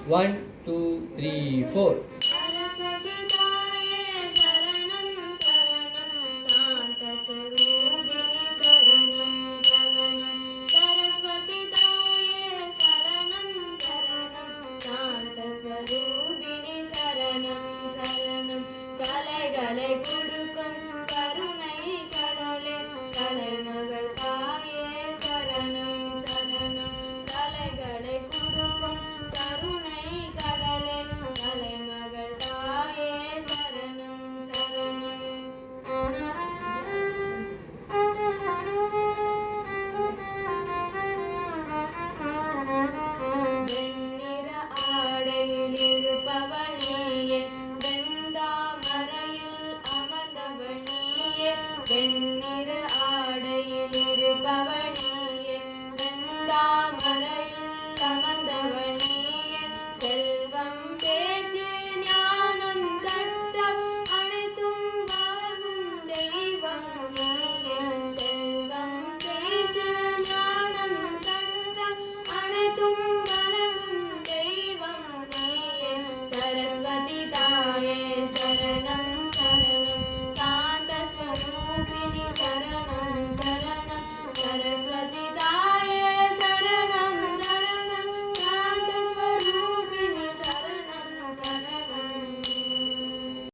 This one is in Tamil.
1 2 3 4 கலை கொடுக்கும் கருணை கடலே கலைமகள் தாயே சரணம் சரணம் கலைகளை கொடுக்கும் கருணை கடலே கலைமகள் தாயே சரணம் சரணம் வெண்ணிற ஆடையில் இருப்பவள் நீயே வெண்ணிற ஆடையில் இருப்பவள் நீயே வெந்தாமரை